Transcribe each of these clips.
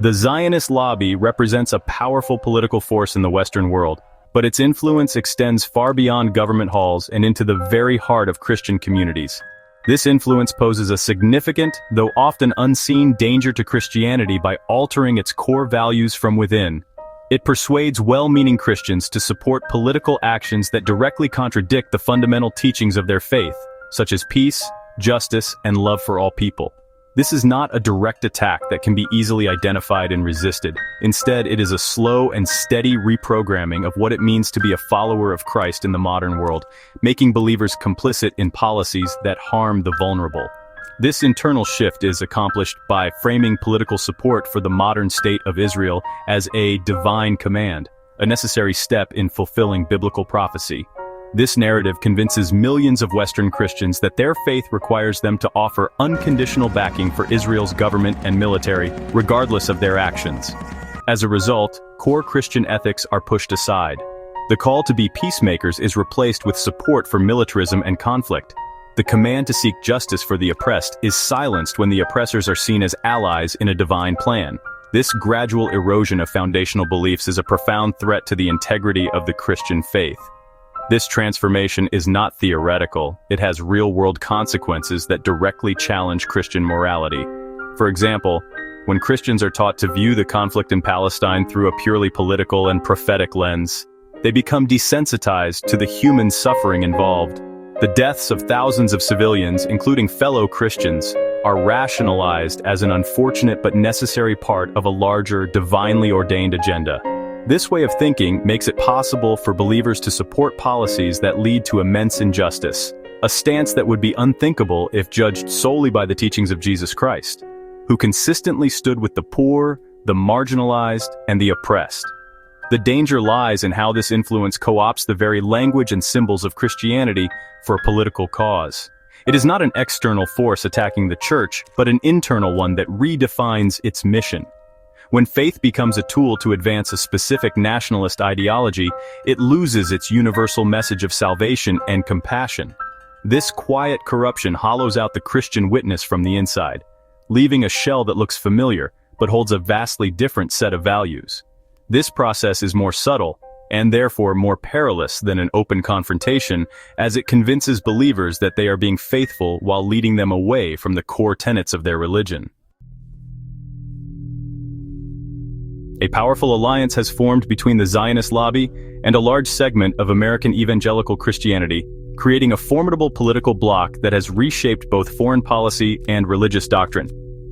The Zionist lobby represents a powerful political force in the Western world, but its influence extends far beyond government halls and into the very heart of Christian communities. This influence poses a significant, though often unseen, danger to Christianity by altering its core values from within. It persuades well-meaning Christians to support political actions that directly contradict the fundamental teachings of their faith, such as peace, justice, and love for all people. This is not a direct attack that can be easily identified and resisted. Instead, it is a slow and steady reprogramming of what it means to be a follower of Christ in the modern world, making believers complicit in policies that harm the vulnerable. This internal shift is accomplished by framing political support for the modern state of Israel as a divine command, a necessary step in fulfilling biblical prophecy. This narrative convinces millions of Western Christians that their faith requires them to offer unconditional backing for Israel's government and military, regardless of their actions. As a result, core Christian ethics are pushed aside. The call to be peacemakers is replaced with support for militarism and conflict. The command to seek justice for the oppressed is silenced when the oppressors are seen as allies in a divine plan. This gradual erosion of foundational beliefs is a profound threat to the integrity of the Christian faith. This transformation is not theoretical. It has real-world consequences that directly challenge Christian morality. For example, when Christians are taught to view the conflict in Palestine through a purely political and prophetic lens, they become desensitized to the human suffering involved. The deaths of thousands of civilians, including fellow Christians, are rationalized as an unfortunate but necessary part of a larger, divinely ordained agenda. This way of thinking makes it possible for believers to support policies that lead to immense injustice, a stance that would be unthinkable if judged solely by the teachings of Jesus Christ, who consistently stood with the poor, the marginalized, and the oppressed. The danger lies in how this influence co-opts the very language and symbols of Christianity for a political cause. It is not an external force attacking the church, but an internal one that redefines its mission. When faith becomes a tool to advance a specific nationalist ideology, it loses its universal message of salvation and compassion. This quiet corruption hollows out the Christian witness from the inside, leaving a shell that looks familiar, but holds a vastly different set of values. This process is more subtle, and therefore more perilous than an open confrontation, as it convinces believers that they are being faithful while leading them away from the core tenets of their religion. A powerful alliance has formed between the Zionist lobby and a large segment of American evangelical Christianity, creating a formidable political bloc that has reshaped both foreign policy and religious doctrine.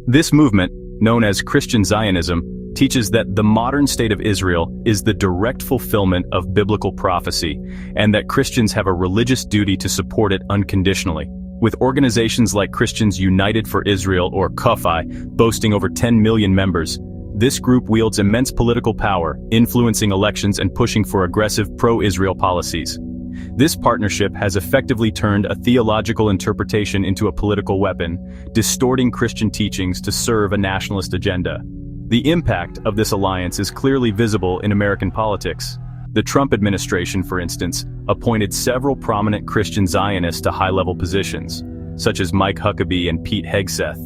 This movement, known as Christian Zionism, teaches that the modern state of Israel is the direct fulfillment of biblical prophecy, and that Christians have a religious duty to support it unconditionally. With organizations like Christians United for Israel, or CUFI, boasting over 10 million members, this group wields immense political power, influencing elections and pushing for aggressive pro-Israel policies. This partnership has effectively turned a theological interpretation into a political weapon, distorting Christian teachings to serve a nationalist agenda. The impact of this alliance is clearly visible in American politics. The Trump administration, for instance, appointed several prominent Christian Zionists to high-level positions, such as Mike Huckabee and Pete Hegseth,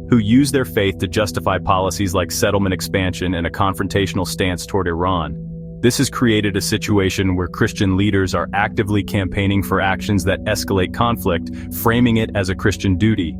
who use their faith to justify policies like settlement expansion and a confrontational stance toward Iran. This has created a situation where Christian leaders are actively campaigning for actions that escalate conflict, framing it as a Christian duty.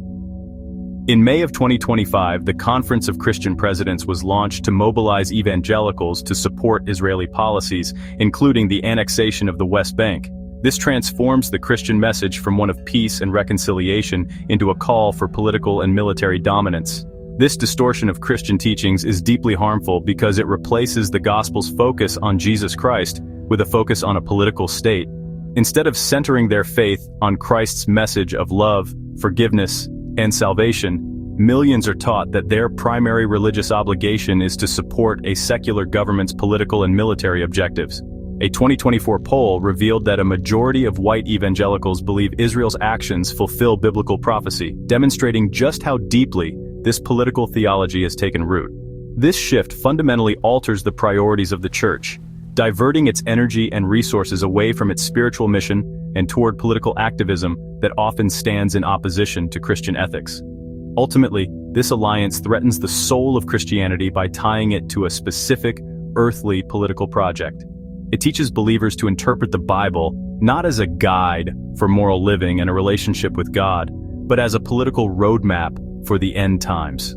In May of 2025, the Conference of Christian Presidents was launched to mobilize evangelicals to support Israeli policies, including the annexation of the West Bank. This transforms the Christian message from one of peace and reconciliation into a call for political and military dominance. This distortion of Christian teachings is deeply harmful because it replaces the gospel's focus on Jesus Christ with a focus on a political state. Instead of centering their faith on Christ's message of love, forgiveness, and salvation, millions are taught that their primary religious obligation is to support a secular government's political and military objectives. A 2024 poll revealed that a majority of white evangelicals believe Israel's actions fulfill biblical prophecy, demonstrating just how deeply this political theology has taken root. This shift fundamentally alters the priorities of the church, diverting its energy and resources away from its spiritual mission and toward political activism that often stands in opposition to Christian ethics. Ultimately, This alliance threatens the soul of Christianity by tying it to a specific, earthly political project. It teaches believers to interpret the Bible not as a guide for moral living and a relationship with God, but as a political roadmap for the end times.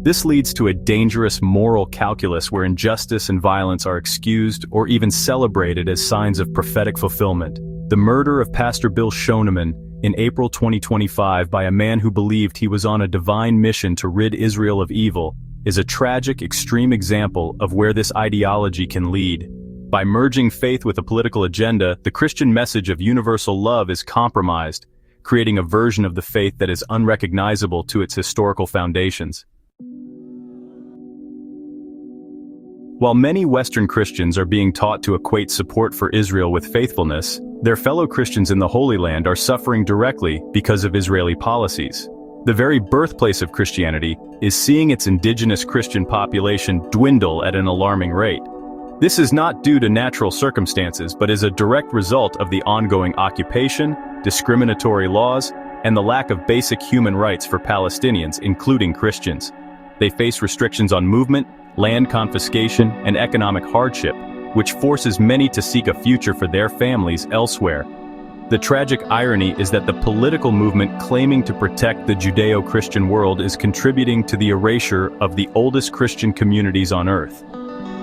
This leads to a dangerous moral calculus where injustice and violence are excused or even celebrated as signs of prophetic fulfillment. The murder of Pastor Bill Shoneman in April 2025 by a man who believed he was on a divine mission to rid Israel of evil is a tragic, extreme example of where this ideology can lead. By merging faith with a political agenda, the Christian message of universal love is compromised, creating a version of the faith that is unrecognizable to its historical foundations. While many Western Christians are being taught to equate support for Israel with faithfulness, their fellow Christians in the Holy Land are suffering directly because of Israeli policies. The very birthplace of Christianity is seeing its indigenous Christian population dwindle at an alarming rate. This is not due to natural circumstances, but is a direct result of the ongoing occupation, discriminatory laws, and the lack of basic human rights for Palestinians, including Christians. They face restrictions on movement, land confiscation, and economic hardship, which forces many to seek a future for their families elsewhere. The tragic irony is that the political movement claiming to protect the Judeo-Christian world is contributing to the erasure of the oldest Christian communities on earth.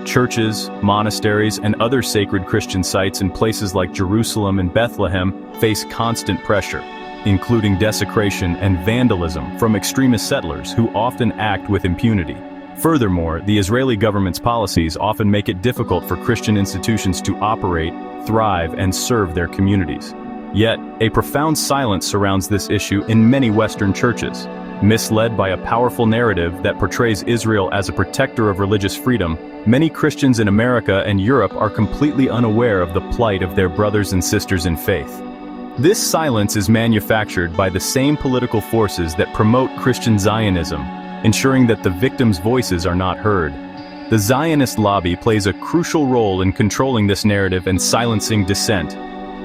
Churches, monasteries, and other sacred Christian sites in places like Jerusalem and Bethlehem face constant pressure, including desecration and vandalism from extremist settlers who often act with impunity. Furthermore, the Israeli government's policies often make it difficult for Christian institutions to operate, thrive, and serve their communities. Yet, a profound silence surrounds this issue in many Western churches. Misled by a powerful narrative that portrays Israel as a protector of religious freedom, many Christians in America and Europe are completely unaware of the plight of their brothers and sisters in faith. This silence is manufactured by the same political forces that promote Christian Zionism, ensuring that the victims' voices are not heard. The Zionist lobby plays a crucial role in controlling this narrative and silencing dissent.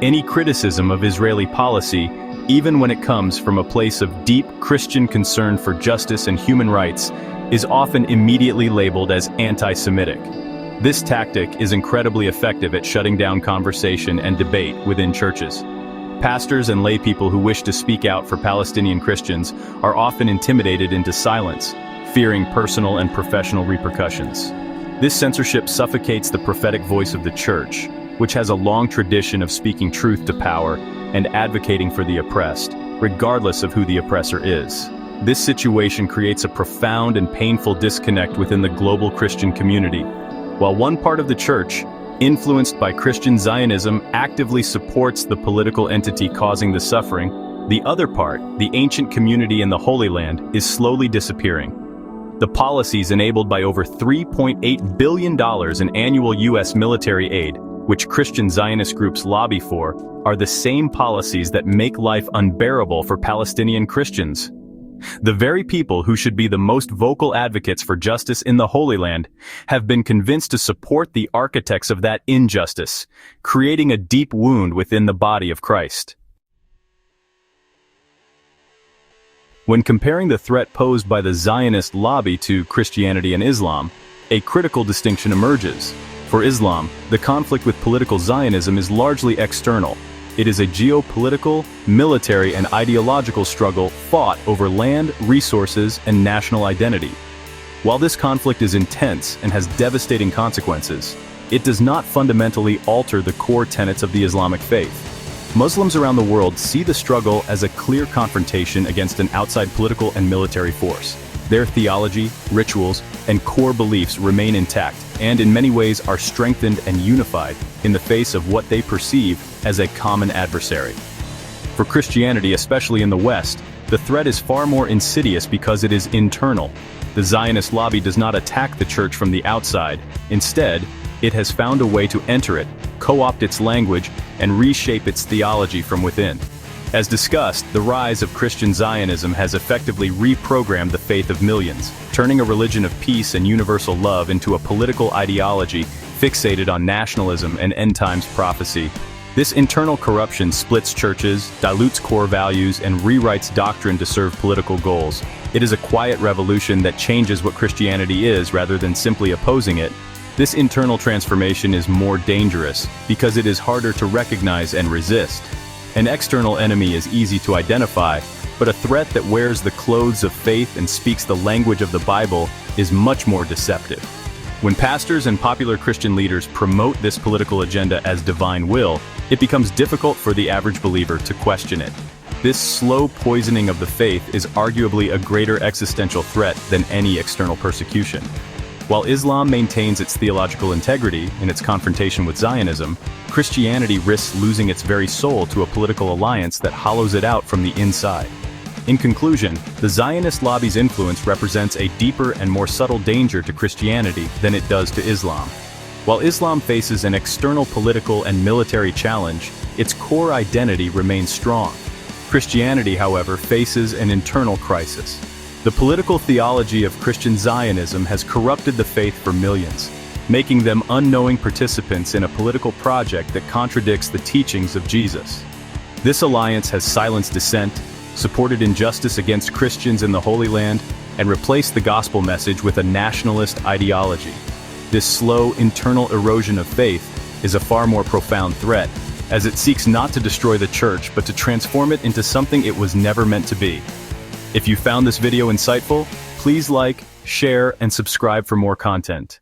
Any criticism of Israeli policy, even when it comes from a place of deep Christian concern for justice and human rights, is often immediately labeled as anti-Semitic. This tactic is incredibly effective at shutting down conversation and debate within churches. Pastors and laypeople who wish to speak out for Palestinian Christians are often intimidated into silence, fearing personal and professional repercussions. This censorship suffocates the prophetic voice of the church, which has a long tradition of speaking truth to power and advocating for the oppressed, regardless of who the oppressor is. This situation creates a profound and painful disconnect within the global Christian community. While one part of the church, influenced by Christian Zionism, actively supports the political entity causing the suffering, the other part, the ancient community in the Holy Land, is slowly disappearing. The policies enabled by over $3.8 billion in annual U.S. military aid, which Christian Zionist groups lobby for, are the same policies that make life unbearable for Palestinian Christians. The very people who should be the most vocal advocates for justice in the Holy Land have been convinced to support the architects of that injustice, creating a deep wound within the body of Christ. When comparing the threat posed by the Zionist lobby to Christianity and Islam, a critical distinction emerges. For Islam, the conflict with political Zionism is largely external. It is a geopolitical, military, and ideological struggle fought over land, resources, and national identity. While this conflict is intense and has devastating consequences, it does not fundamentally alter the core tenets of the Islamic faith. Muslims around the world see the struggle as a clear confrontation against an outside political and military force. Their theology, rituals, and core beliefs remain intact, and in many ways are strengthened and unified in the face of what they perceive as a common adversary. For Christianity, especially in the West, the threat is far more insidious because it is internal. The Zionist lobby does not attack the church from the outside. Instead, it has found a way to enter it, co-opt its language, and reshape its theology from within. As discussed, the rise of Christian Zionism has effectively reprogrammed the faith of millions, turning a religion of peace and universal love into a political ideology fixated on nationalism and end-times prophecy. This internal corruption splits churches, dilutes core values, and rewrites doctrine to serve political goals. It is a quiet revolution that changes what Christianity is rather than simply opposing it. This internal transformation is more dangerous because it is harder to recognize and resist. An external enemy is easy to identify, but a threat that wears the clothes of faith and speaks the language of the Bible is much more deceptive. When pastors and popular Christian leaders promote this political agenda as divine will, it becomes difficult for the average believer to question it. This slow poisoning of the faith is arguably a greater existential threat than any external persecution. While Islam maintains its theological integrity in its confrontation with Zionism, Christianity risks losing its very soul to a political alliance that hollows it out from the inside. In conclusion, the Zionist lobby's influence represents a deeper and more subtle danger to Christianity than it does to Islam. While Islam faces an external political and military challenge, its core identity remains strong. Christianity, however, faces an internal crisis. The political theology of Christian Zionism has corrupted the faith for millions, making them unknowing participants in a political project that contradicts the teachings of Jesus. This alliance has silenced dissent, supported injustice against Christians in the Holy Land, and replaced the gospel message with a nationalist ideology. This slow, internal erosion of faith is a far more profound threat, as it seeks not to destroy the church but to transform it into something it was never meant to be. If you found this video insightful, please like, share, and subscribe for more content.